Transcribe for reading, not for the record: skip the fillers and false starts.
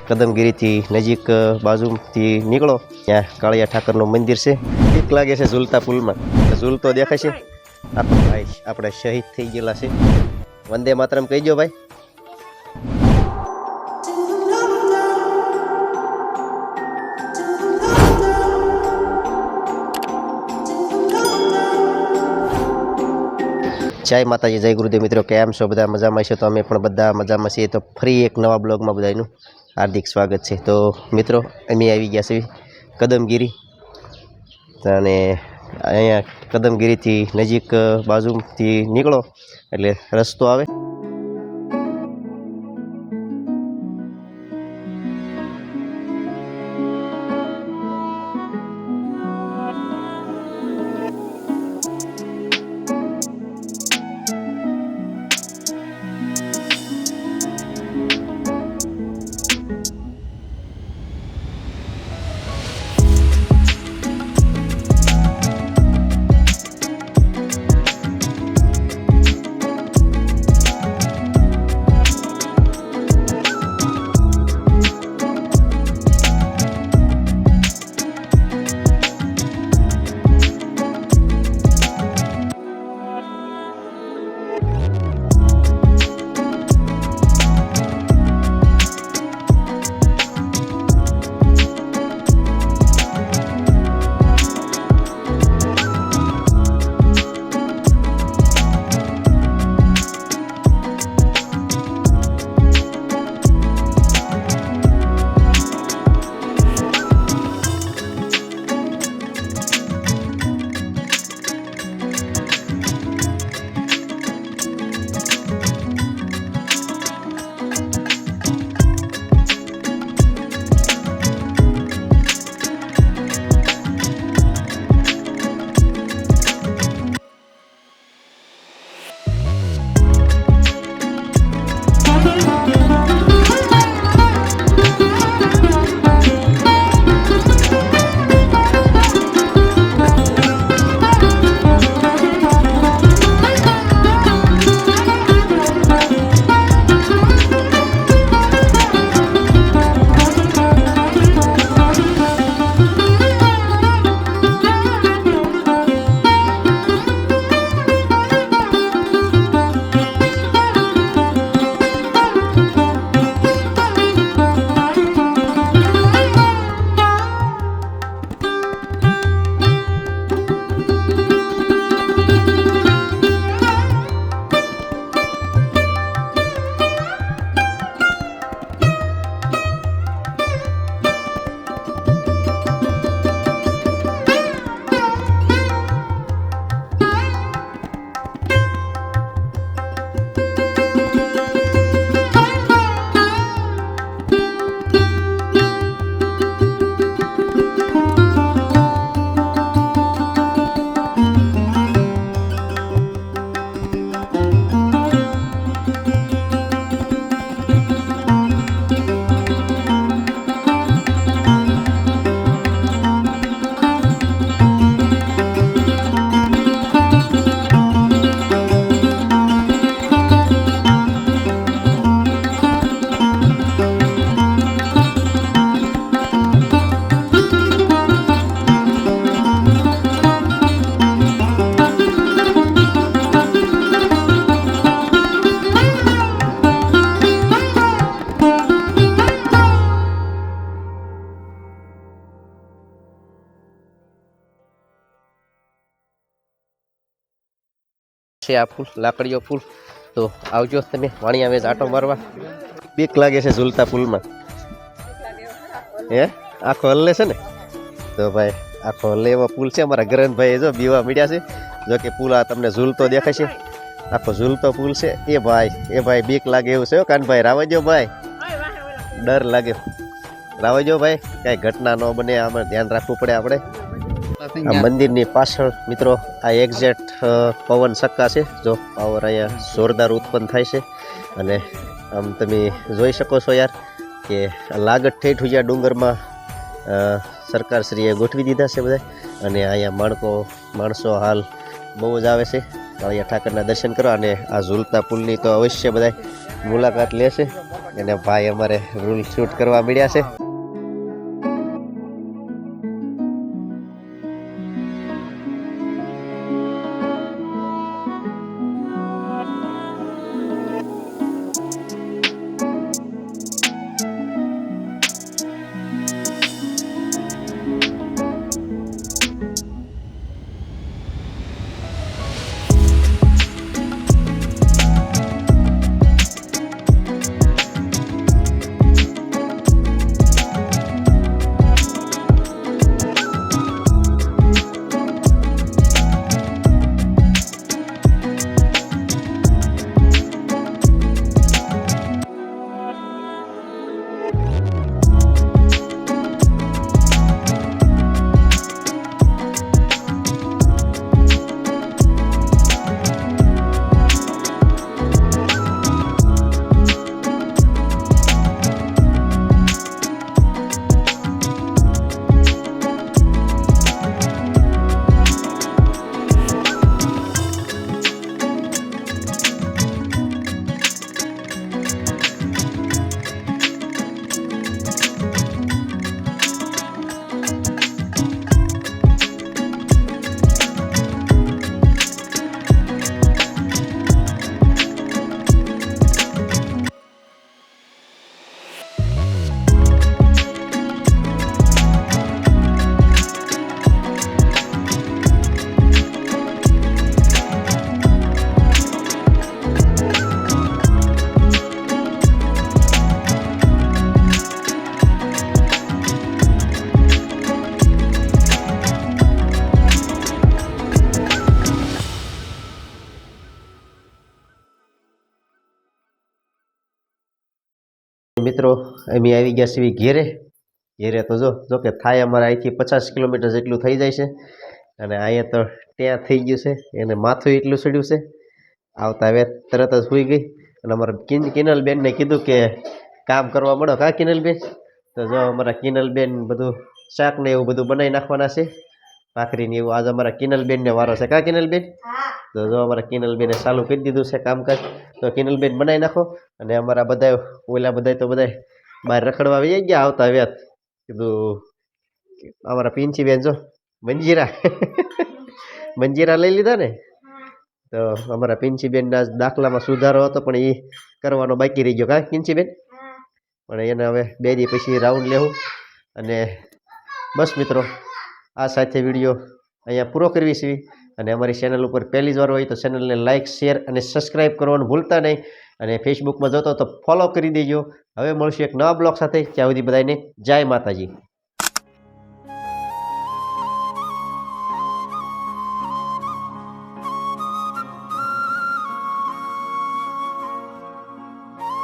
કદમગીરીથી નજીક બાજુથી નીકળો ત્યાં કાળિયા ઠાકરનું મંદિર છે. બીક લાગે છે ઝૂલતા પુલમાં. ઝૂલતો દેખાય છે. ભાઈ આપણે શહીદ થઈ ગયેલા છે. વંદે માતરમ કહી દો ભાઈ. જય માતાજી, જય ગુરુદેવ. મિત્રો કેમ છો? બધા મજામાં છે? તો અમે પણ બધા મજામાં છીએ. તો ફરી એક નવા બ્લોગમાં બધાનું હાર્દિક સ્વાગત છે. તો મિત્રો અમે આવી ગયા છીએ કદમગીરી, અને અહીંયા કદમગીરીથી નજીક બાજુથી નીકળો એટલે રસ્તો આવે. છે આ ફૂલ, લાકડીઓ ફૂલ. તો આવજો તમે વાણિયા વેજ આટો મારવા. બીક લાગે છે ઝૂલતા પુલમાં. હે આખો હલ્લે છે ને? તો ભાઈ આખો હલ્લે એવો પુલ છે. અમારા ગરનભાઈ જો બીવા મીડ્યા છે. જો કે પુલ આ તમને ઝૂલતો દેખાય છે. આખો ઝૂલતો પુલ છે. એ ભાઈ બીક લાગે એવું છે. કાનભાઈ રાવજો ભાઈ, ડર લાગે. રાવજો ભાઈ, કઈ ઘટના ન બને આમાં ધ્યાન રાખવું પડે આપણે. આ મંદિરની પાછળ મિત્રો આ એક્ઝેક્ટ પવન સક્કા છે. જો પાવર અહીંયા જોરદાર ઉત્પન્ન થાય છે. અને આમ તમે જોઈ શકો છો યાર કે લાગત ઠેઠ હુજા ડુંગરમાં સરકારશ્રીએ ગોઠવી દીધા છે બધા. અને અહીંયા માણસો હાલ બહુ જ આવે છે કાળિયા ઠાકરના દર્શન કરવા. અને આ ઝૂલતા પુલની તો અવશ્ય બધા મુલાકાત લેશે અને ભાઈ અમારે રૂલ શૂટ કરવા મળ્યા છે. મિત્રો અમે આવી ગયા છીએ ઘેરે તો જો કે થાય અમારે અહીંથી 50 કિલોમીટર જેટલું થઈ જાય છે અને અહીંયા તો ત્યાં થઈ ગયું છે એને માથું એટલું ચડ્યું છે આવતા હવે તરત જ સૂઈ ગઈ અને અમારા કિનલબેનને કીધું કે કામ કરવા મળો કા કિનલબેન તો જો અમારા કિનલબેન બધું શાક ને એવું બધું બનાવી નાખવાના છે ભાખરી ને એવું આજ અમારા કિનલબેનને વારો છે કા કિનલબેન તો જો અમારા કિનલબેને ચાલુ કરી દીધું છે કામકાજ તો કિનલબેન બનાવી નાખો અને અમારા બધા તો બધા બહાર રખડવા આવી ગયા આવતા વ્યાત કીધું અમારા પિંચીબેન જો મંજીરા લઈ લીધા ને તો અમારા પિંચીબેનના દાખલામાં સુધારો હતો પણ એ કરવાનો બાકી રહી ગયો કા પિંચીબેન પણ એને હવે 2 દી પછી રાઉન્ડ લેવું અને બસ મિત્રો આ સાથે વિડીયો અહીંયા પૂરો કરવી છે અને અમારી ચેનલ ઉપર પહેલી જ વાર હોય તો ચેનલને લાઇક શેર અને સબસ્ક્રાઈબ કરવાનું ભૂલતા નહીં અને ફેસબુકમાં જોતો તો ફોલો કરી દેજો. હવે મળશું એક નવા બ્લોગ સાથે. ત્યાં સુધી બધાને જય માતાજી.